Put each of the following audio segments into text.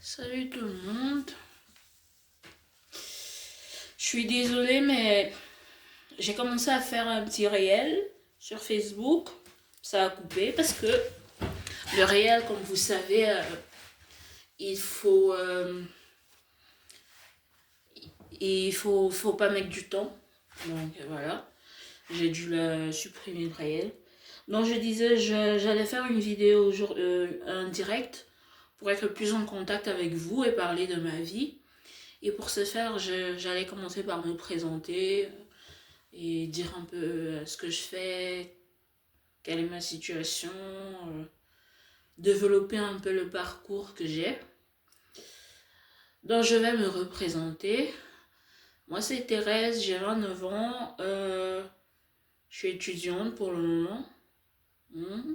Salut tout le monde. Je suis désolée, mais j'ai commencé à faire un petit réel sur Facebook. Ça a coupé parce que le réel, comme vous savez, il faut, euh, faut pas mettre du temps. Donc voilà, j'ai dû supprimer le réel. Donc je disais, j'allais faire une vidéo, un direct, pour être plus en contact avec vous et parler de ma vie. Et pour ce faire, j'allais commencer par me présenter et dire un peu ce que je fais, quelle est ma situation, développer un peu le parcours que j'ai. Donc je vais me représenter. Moi c'est Thérèse, j'ai 29 ans, je suis étudiante pour le moment. Hmm.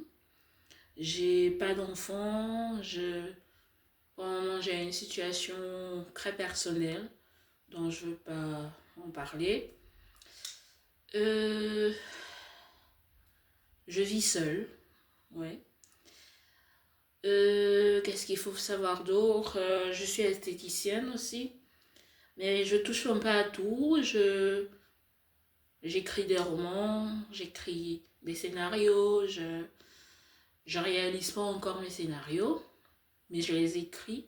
J'ai pas d'enfant, pour le moment j'ai une situation très personnelle dont je veux pas en parler. Euh, je vis seule, ouais. Qu'est-ce qu'il faut savoir d'autre? Je suis esthéticienne aussi, mais je touche un peu à tout. J'écris des romans, j'écris des scénarios, je réalise pas encore mes scénarios, mais je les écris.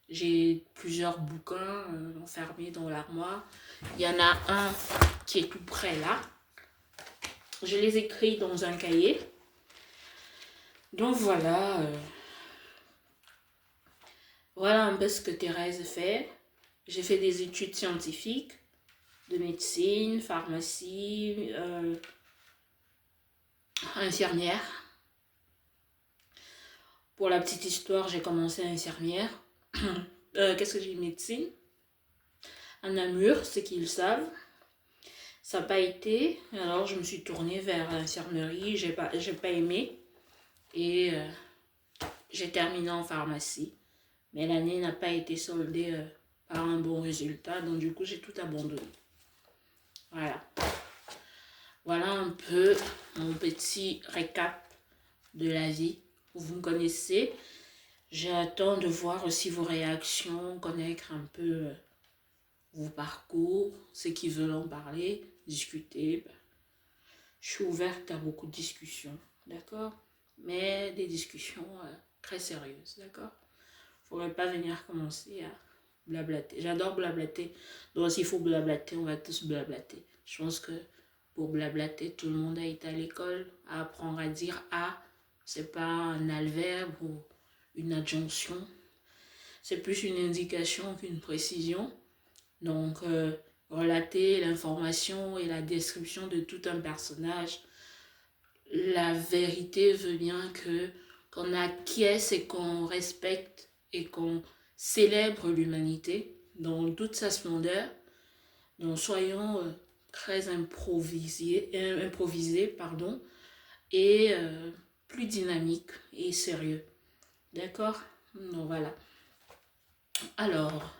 J'ai plusieurs bouquins enfermés dans l'armoire. Il y en a un qui est tout près là. Je les écris dans un cahier. Donc voilà, voilà un peu ce que Thérèse fait. J'ai fait des études scientifiques de médecine, pharmacie, infirmière. Pour la petite histoire, j'ai commencé infirmière. Qu'est-ce que j'ai dit? Médecine. À Namur, ceux qui le savent. Ça n'a pas été. Alors, je me suis tournée vers l'infirmerie. J'ai pas aimé. Et j'ai terminé en pharmacie. Mais l'année n'a pas été soldée par un bon résultat. Donc, du coup, j'ai tout abandonné. Voilà. Voilà un peu mon petit récap de la vie. Vous me connaissez. J'attends de voir aussi vos réactions, connaître un peu vos parcours, ceux qui veulent en parler, discuter. Je suis ouverte à beaucoup de discussions, d'accord? Mais des discussions très sérieuses, d'accord? Il ne faudrait pas venir commencer à blablater. J'adore blablater. Donc s'il faut blablater, on va tous blablater. Je pense que pour blablater, tout le monde a été à l'école, à apprendre à dire ah, c'est pas un adverbe ou une adjonction. C'est plus une indication qu'une précision. Donc, relater l'information et la description de tout un personnage, la vérité veut bien qu'on acquiesce et qu'on respecte et qu'on célèbre l'humanité dans toute sa splendeur. Donc, soyons très improvisés, pardon, et plus dynamiques et sérieux. D'accord? Donc, voilà. Alors,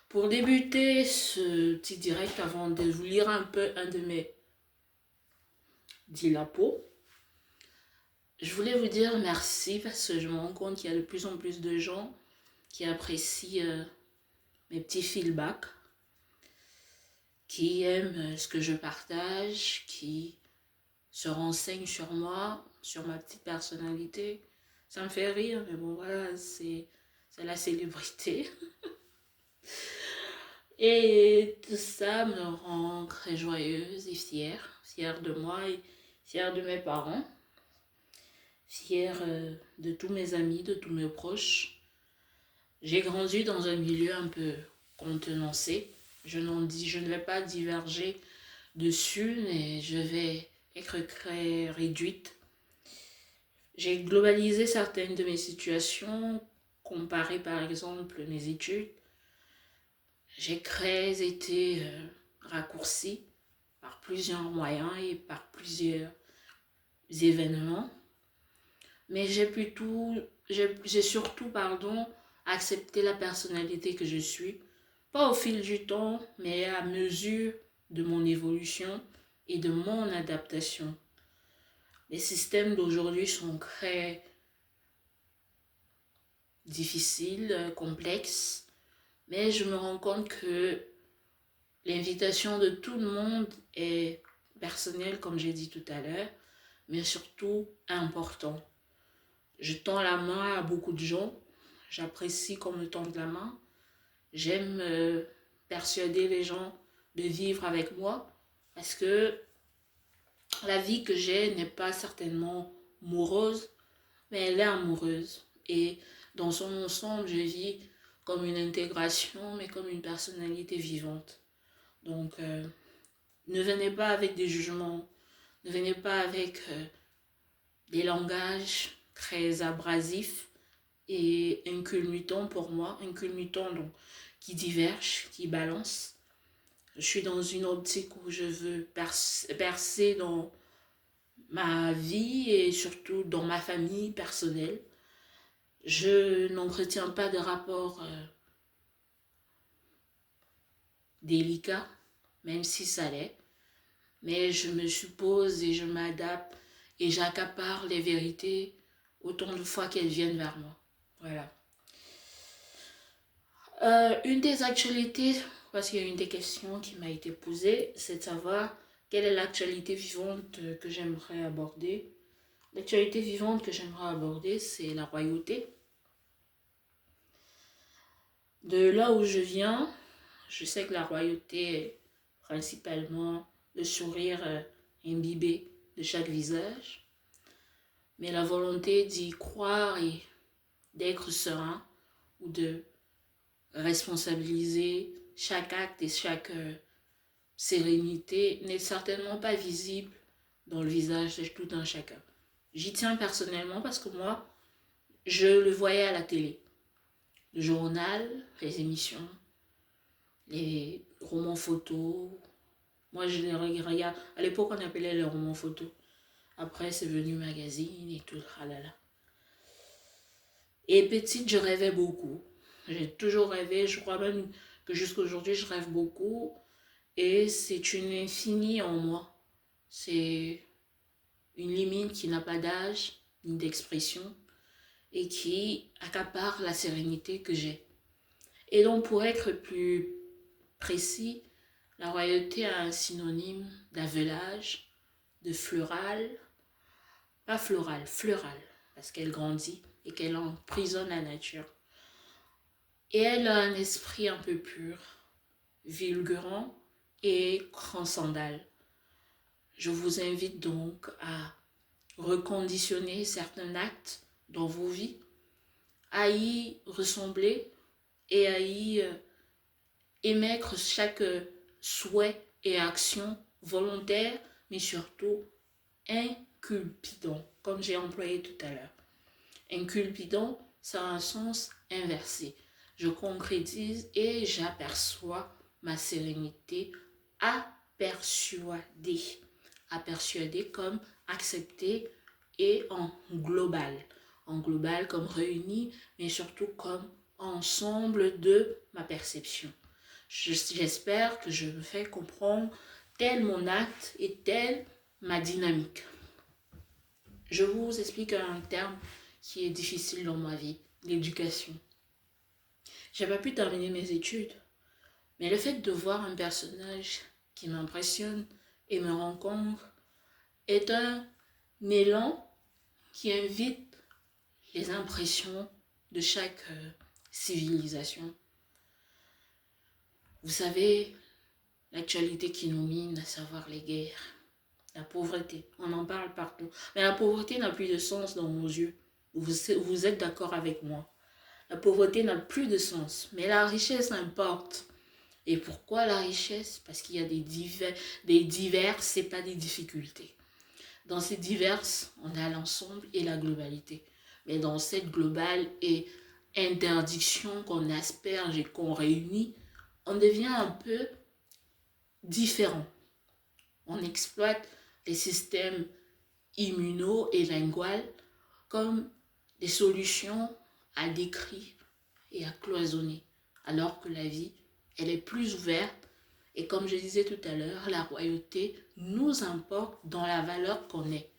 pour débuter ce petit direct, avant de vous lire un peu un de mes dilapos, je voulais vous dire merci parce que je me rends compte qu'il y a de plus en plus de gens qui apprécient mes petits feedbacks, qui aiment ce que je partage, qui se renseignent sur moi, sur ma petite personnalité. Ça me fait rire, mais bon voilà, c'est la célébrité. Et tout ça me rend très joyeuse et fière de moi et fière de mes parents, fière de tous mes amis, de tous mes proches. J'ai grandi dans un milieu un peu contenancé. Je ne vais pas diverger dessus, mais je vais être très réduite. J'ai globalisé certaines de mes situations, comparé par exemple mes études. J'ai très été raccourcie par plusieurs moyens et par plusieurs événements. Mais j'ai surtout, accepté la personnalité que je suis. Pas au fil du temps, mais à mesure de mon évolution et de mon adaptation. Les systèmes d'aujourd'hui sont très difficile, complexe, mais je me rends compte que l'invitation de tout le monde est personnelle, comme j'ai dit tout à l'heure, mais surtout important. Je tends la main à beaucoup de gens, j'apprécie qu'on me tende la main, j'aime persuader les gens de vivre avec moi, parce que la vie que j'ai n'est pas certainement morose, mais elle est amoureuse. Et dans son ensemble, je vis comme une intégration, mais comme une personnalité vivante. Donc, ne venez pas avec des jugements, ne venez pas avec des langages très abrasifs et inculmutants pour moi, inculmutants donc qui divergent, qui balancent. Je suis dans une optique où je veux percer dans ma vie et surtout dans ma famille personnelle. Je n'entretiens pas de rapport délicat, même si ça l'est, mais je me suppose et je m'adapte et j'accapare les vérités autant de fois qu'elles viennent vers moi. Voilà. Une des actualités, parce qu'il y a une des questions qui m'a été posée, c'est de savoir quelle est l'actualité vivante que j'aimerais aborder. L'actualité vivante que j'aimerais aborder, c'est la royauté. De là où je viens, je sais que la royauté est principalement le sourire imbibé de chaque visage, mais la volonté d'y croire et d'être serein ou de responsabiliser chaque acte et chaque sérénité n'est certainement pas visible dans le visage de tout un chacun. J'y tiens personnellement parce que moi, je le voyais à la télé. Le journal, les émissions, les romans photos. Moi, je les regarde. À l'époque, on appelait les romans photos. Après, c'est venu magazine et tout. Ah là là. Et petite, je rêvais beaucoup. J'ai toujours rêvé. Je crois même que jusqu'à aujourd'hui, je rêve beaucoup. Et c'est une infinie en moi. C'est une limite qui n'a pas d'âge ni d'expression et qui accapare la sérénité que j'ai. Et donc, pour être plus précis, la royauté a un synonyme d'avelage, de floral, pas floral, fleural, parce qu'elle grandit et qu'elle emprisonne la nature. Et elle a un esprit un peu pur, vulgurant et transcendal. Je vous invite donc à reconditionner certains actes dans vos vies, à y ressembler et à y émettre chaque souhait et action volontaire, mais surtout inculpidant, comme j'ai employé tout à l'heure. Inculpidant, ça a un sens inversé. Je concrétise et j'aperçois ma sérénité apersuadée. Apersuadée comme acceptée et en global. En global comme réunie, mais surtout comme ensemble de ma perception. J'espère que je me fais comprendre tel mon acte et telle ma dynamique. Je vous explique un terme qui est difficile dans ma vie, l'éducation. J'ai pas pu terminer mes études, mais le fait de voir un personnage qui m'impressionne et me rencontre est un élan qui invite les impressions de chaque civilisation. Vous savez, l'actualité qui nous mine, à savoir les guerres, la pauvreté, on en parle partout. Mais la pauvreté n'a plus de sens dans nos yeux. Vous êtes d'accord avec moi. La pauvreté n'a plus de sens, mais la richesse importe. Et pourquoi la richesse? Parce qu'il y a des diverses et pas des difficultés. Dans ces diverses, on a l'ensemble et la globalité. Mais dans cette globale et interdiction qu'on asperge et qu'on réunit, on devient un peu différent. On exploite les systèmes immuno et linguales comme des solutions à décrire et à cloisonner, alors que la vie, elle est plus ouverte et comme je disais tout à l'heure, la royauté nous importe dans la valeur qu'on est.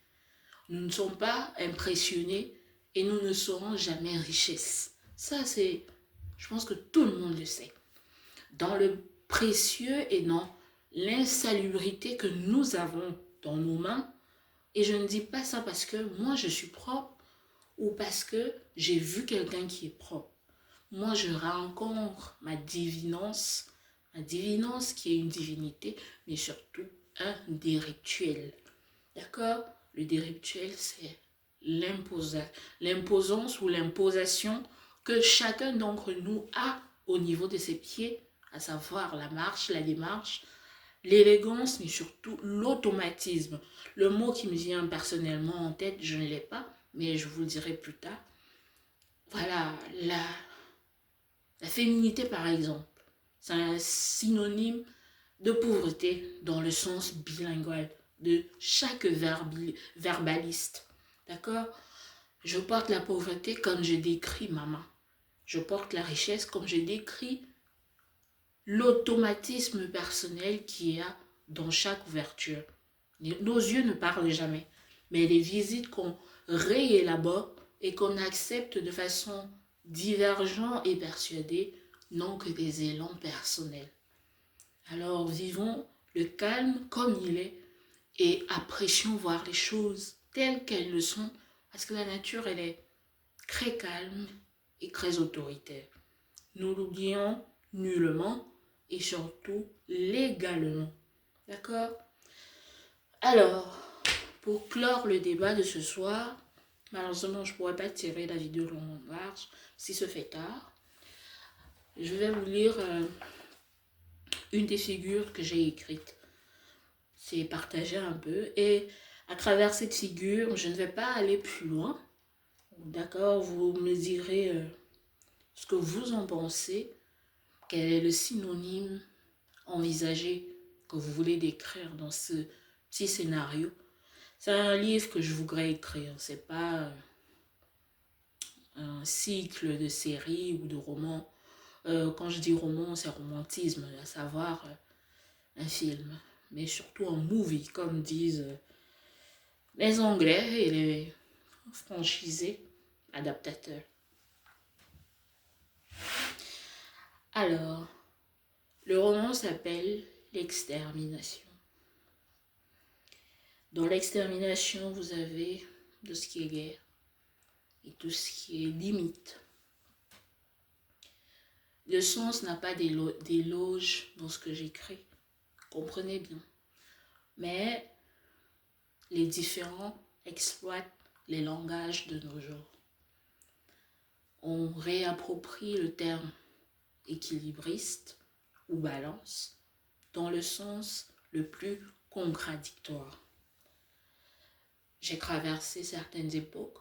Nous ne sommes pas impressionnés et nous ne serons jamais richesses. Ça, c'est, je pense que tout le monde le sait. Dans le précieux et dans l'insalubrité que nous avons dans nos mains. Et je ne dis pas ça parce que moi, je suis propre ou parce que j'ai vu quelqu'un qui est propre. Moi, je rencontre ma divinance qui est une divinité, mais surtout un dérituel. D'accord? Le dérituel, c'est l'imposance ou l'imposition que chacun d'entre nous a au niveau de ses pieds, à savoir la marche, la démarche, l'élégance, mais surtout l'automatisme. Le mot qui me vient personnellement en tête, je ne l'ai pas, mais je vous le dirai plus tard. Voilà, la féminité par exemple, c'est un synonyme de pauvreté dans le sens bilingual de chaque verbaliste. D'accord? Je porte la pauvreté comme je décris maman. Je porte la richesse comme je décris l'automatisme personnel qu'il y a dans chaque ouverture. Nos yeux ne parlent jamais, mais les visites qu'on réélabore et qu'on accepte de façon divergente et persuadée n'ont que des élans personnels. Alors vivons le calme comme il est et apprécions voir les choses telles qu'elles le sont, parce que la nature, elle est très calme et très autoritaire. Nous l'oublions nullement et surtout légalement. D'accord? Alors, pour clore le débat de ce soir, malheureusement, je ne pourrais pas tirer la vidéo en large si ce fait tard. Je vais vous lire une des figures que j'ai écrites. C'est partager un peu. Et à travers cette figure, je ne vais pas aller plus loin. D'accord? Vous me direz ce que vous en pensez. Quel est le synonyme envisagé que vous voulez décrire dans ce petit scénario? C'est un livre que je voudrais écrire. C'est pas un cycle de séries ou de romans. Quand je dis roman, c'est romantisme, à savoir un film. Mais surtout un movie, comme disent les Anglais et les franchisés adaptateurs. Alors, le roman s'appelle L'extermination. Dans l'extermination, vous avez de ce qui est guerre et tout ce qui est limite. Le sens n'a pas d'éloge dans ce que j'écris, comprenez bien. Mais les différents exploitent les langages de nos jours. On réapproprie le terme équilibriste ou balance dans le sens le plus contradictoire. J'ai traversé certaines époques,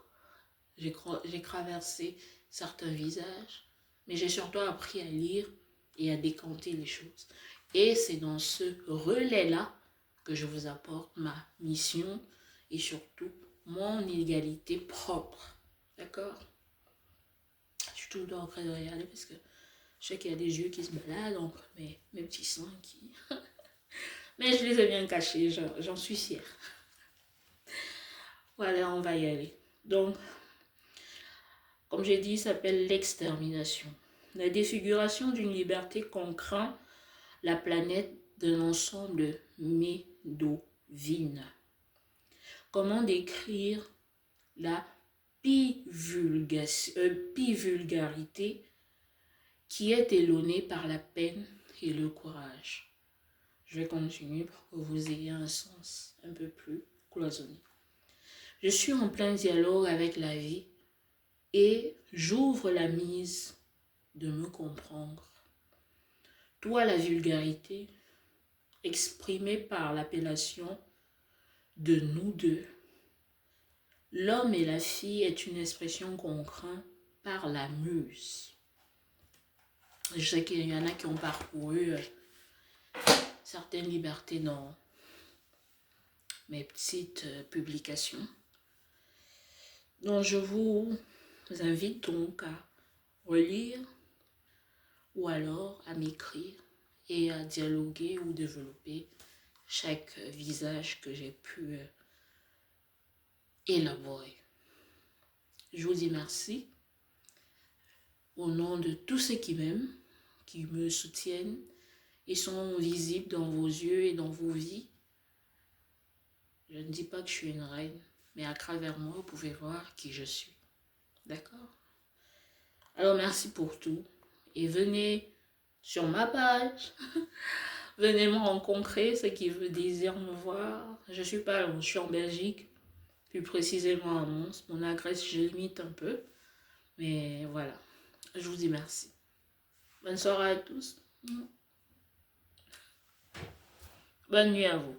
j'ai traversé certains visages, mais j'ai surtout appris à lire et à décanter les choses. Et c'est dans ce relais-là que je vous apporte ma mission et surtout mon égalité propre. D'accord? Je suis tout le temps en train de regarder parce que je sais qu'il y a des yeux qui se baladent entre mes petits seins qui... Mais je les ai bien cachés, j'en suis fière. Voilà, on va y aller. Donc, comme j'ai dit, ça s'appelle l'extermination. La défiguration d'une liberté qu'on craint la planète d'un ensemble médovine. Comment décrire la pivulgarité qui est élonnée par la peine et le courage? Je vais continuer pour que vous ayez un sens un peu plus cloisonné. Je suis en plein dialogue avec la vie et j'ouvre la mise de me comprendre. Toi, la vulgarité, exprimée par l'appellation de nous deux. L'homme et la fille est une expression qu'on craint par la muse. Je sais qu'il y en a qui ont parcouru certaines libertés dans mes petites publications. Donc je vous invite donc à relire ou alors à m'écrire et à dialoguer ou développer chaque visage que j'ai pu élaborer. Je vous dis merci. au nom de tous ceux qui m'aiment, qui me soutiennent et sont visibles dans vos yeux et dans vos vies. Je ne dis pas que je suis une reine, mais à travers moi, vous pouvez voir qui je suis. D'accord? Alors, merci pour tout. Et venez sur ma page. Venez me rencontrer, ceux qui désirent me voir. Je suis pas loin, je suis en Belgique, plus précisément à Mons. Mon adresse, je limite un peu. Mais voilà, je vous dis merci. Bonne soirée à tous. Bonne nuit à vous.